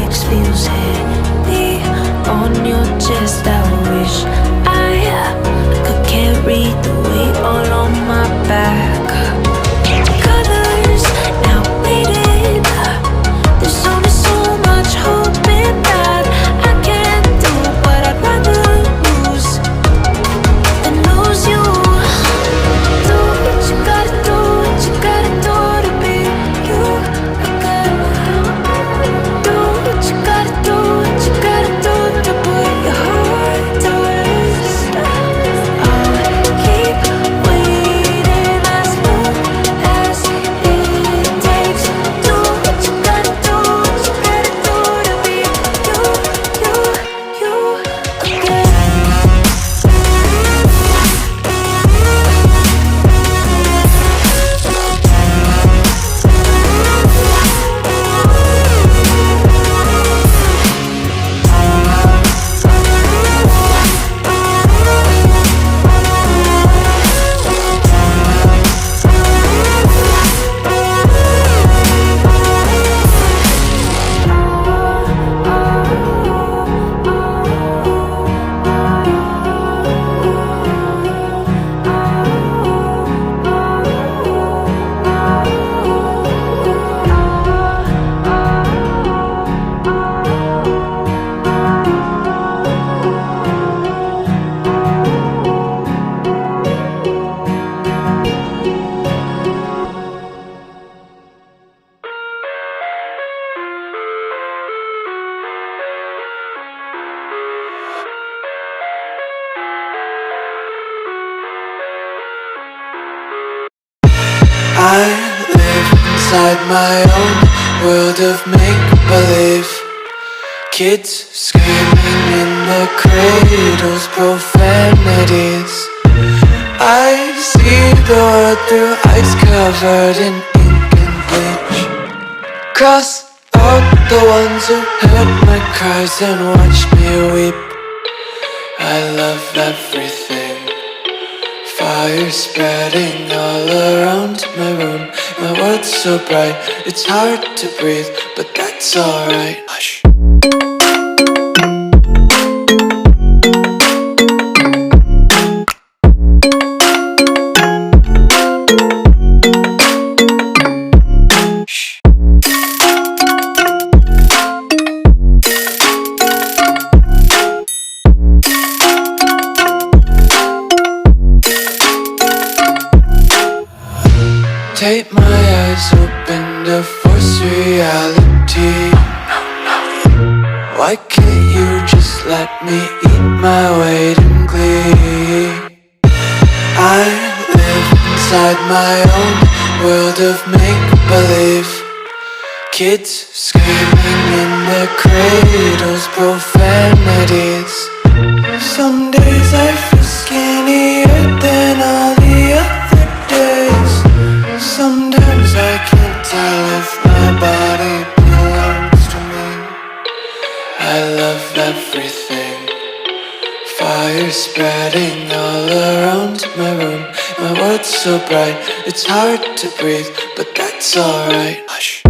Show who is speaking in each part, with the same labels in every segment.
Speaker 1: headaches feels heavy on your chest. I wish I could carry the weight all on my back. Colors now faded. There's only so much hoping that I can do, but I'd rather lose than lose you. Do what you gotta do, what you gotta do to be you. I gotta do what you gotta do, what you gotta do to put your heart to rest. I'll keep waiting as long as it takes. Do what you gotta do, what you gotta do to be you again.
Speaker 2: I live inside my own world of make-believe. Kids screaming in their cradles, profanities. I see the world through ice covered in ink and bleach. Cross out the ones who heard my cries and watched me weep. I love everything. Fire spreading all around my room. My world's so bright, it's hard to breathe, but that's alright. Hush. Tape my eyes open to force reality. Why can't you just let me eat my weight in glee? I live inside my own world of make-believe. Kids screaming in their cradles, profanities. Some days I feel skinnier than all the other days. Sometimes I can't tell if my body belongs to me. I love everything. Fire spreading all around my room. My world's so bright, it's hard to breathe, but that's alright. Hush.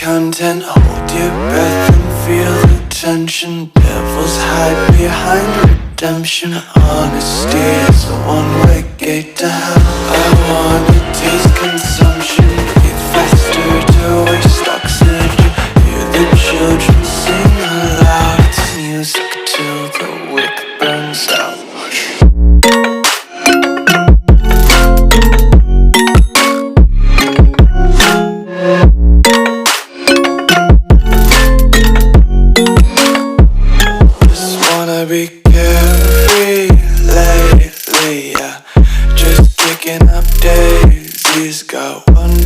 Speaker 2: Content, hold your breath and feel the tension. Devils hide behind redemption. Honesty is a one-way gate to hell. I wanna taste consumption, breathe faster to waste oxygen. Hear the children sing aloud. It's music till the wick burns out. Be carefree lately, yeah. Just kicking up daisies. Got one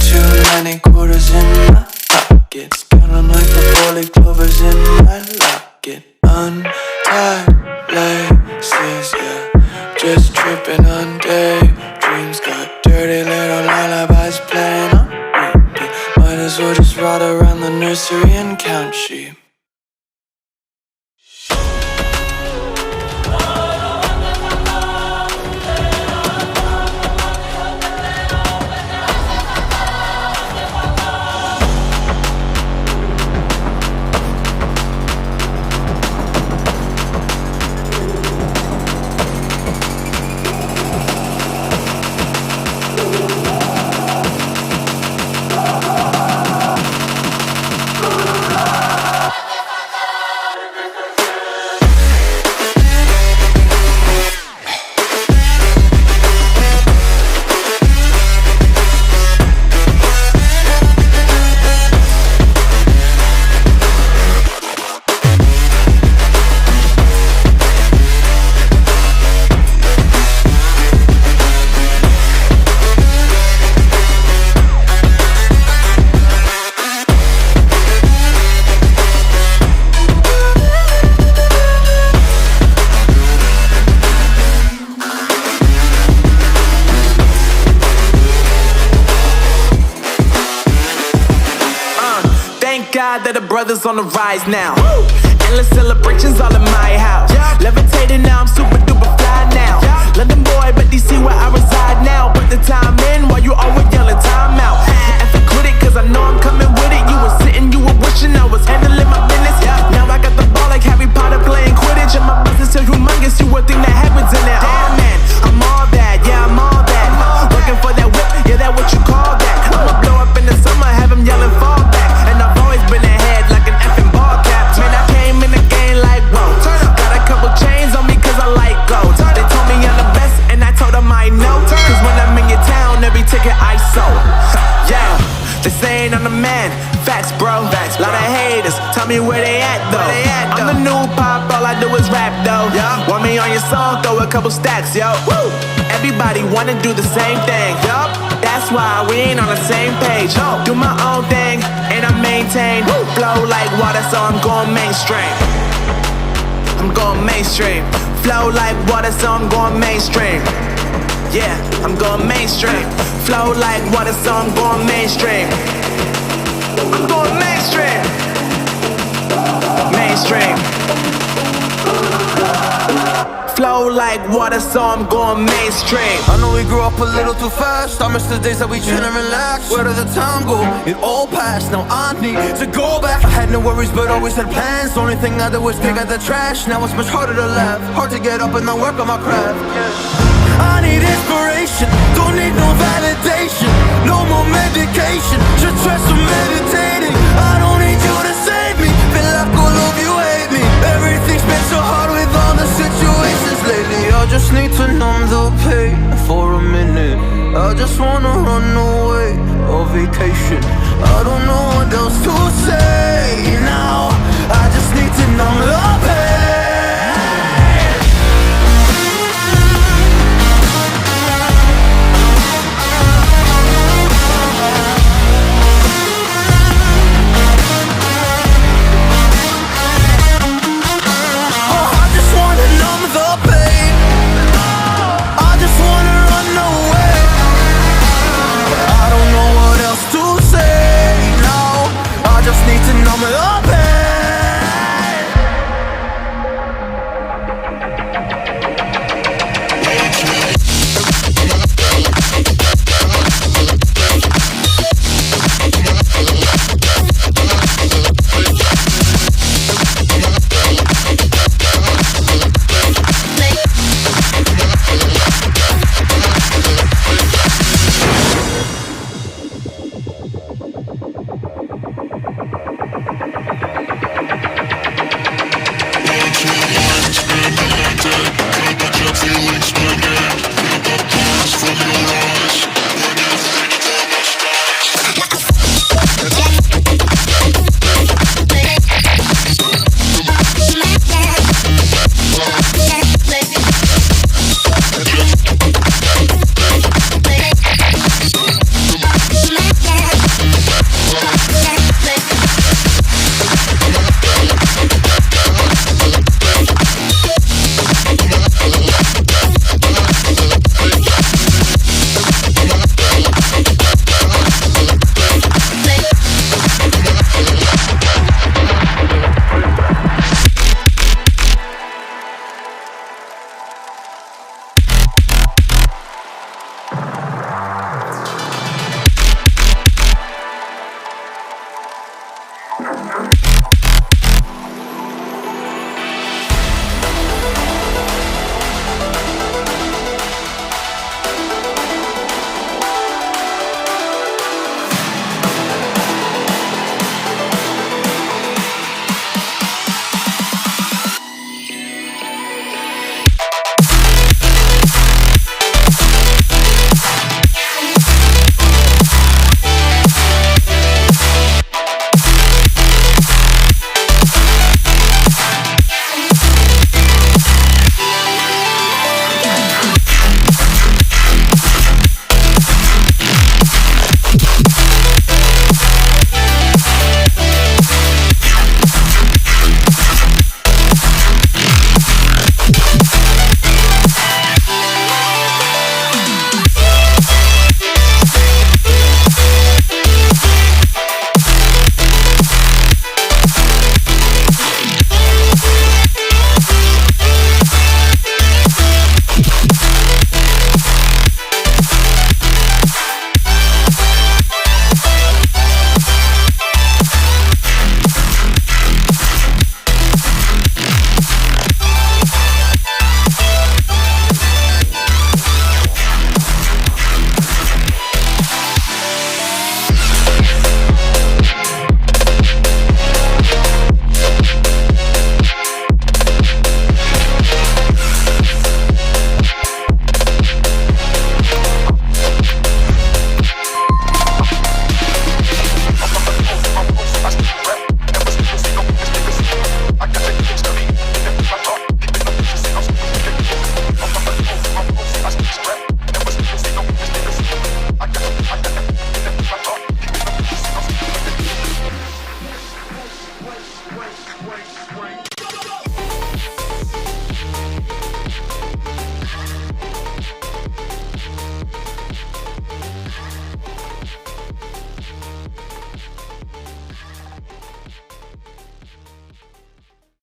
Speaker 2: grocery and count sheep.
Speaker 3: God that the brothers on the rise now. Endless celebrations all in my house. Levitating now, I'm super duper fly now. London boy, but DC where I reside now. Put the time in while you always yelling time out. And quit it, cause I know I'm coming with it. You were sitting, you were wishing I was handling my business. Now I got the ball like Harry Potter playing Quidditch. And my business is humongous, you would think that happens in it. Damn man, I'm all that, yeah I'm all that. Working for that whip, yeah that what you call that. I'ma blow up in the summer, have him yelling fall back. And I've always been ahead like an effing ball cap. Man, I came in the game like whoa. Got a couple chains on me cause I like gold. They told me I'm the best and I told them I know. Cause when I'm in your town, every ticket I sold. Yeah, they saying I'm the man. Facts, bro. Lot of haters, tell me where they at though. I'm the new pop, all I do is rap though. Want me on your song, throw a couple stacks, yo. Everybody wanna do the same thing. That's why we ain't on the same page. Do my own thing, and I maintain. Flow like water, so I'm going mainstream. I'm going mainstream. Flow like water, so I'm going mainstream. Yeah, I'm going mainstream. Flow like water, so I'm going mainstream. I'm going mainstream. Mainstream. Flow like water, so I'm going mainstream.
Speaker 4: I know we grew up a little too fast. I miss the days that we chill and relax. Where did the time go? It all passed, now I need to go back. I had no worries but always had plans. The only thing I did was pick out the trash. Now it's much harder to laugh, hard to get up and not work on my craft. I need inspiration, don't need no validation. No more medication, just try some meditating. I don't need you to save me, feel like all of you hate me. Everything's been so hard with all the situations lately. I just need to numb the pain for a minute. I just wanna run away on vacation. I don't know what else to say.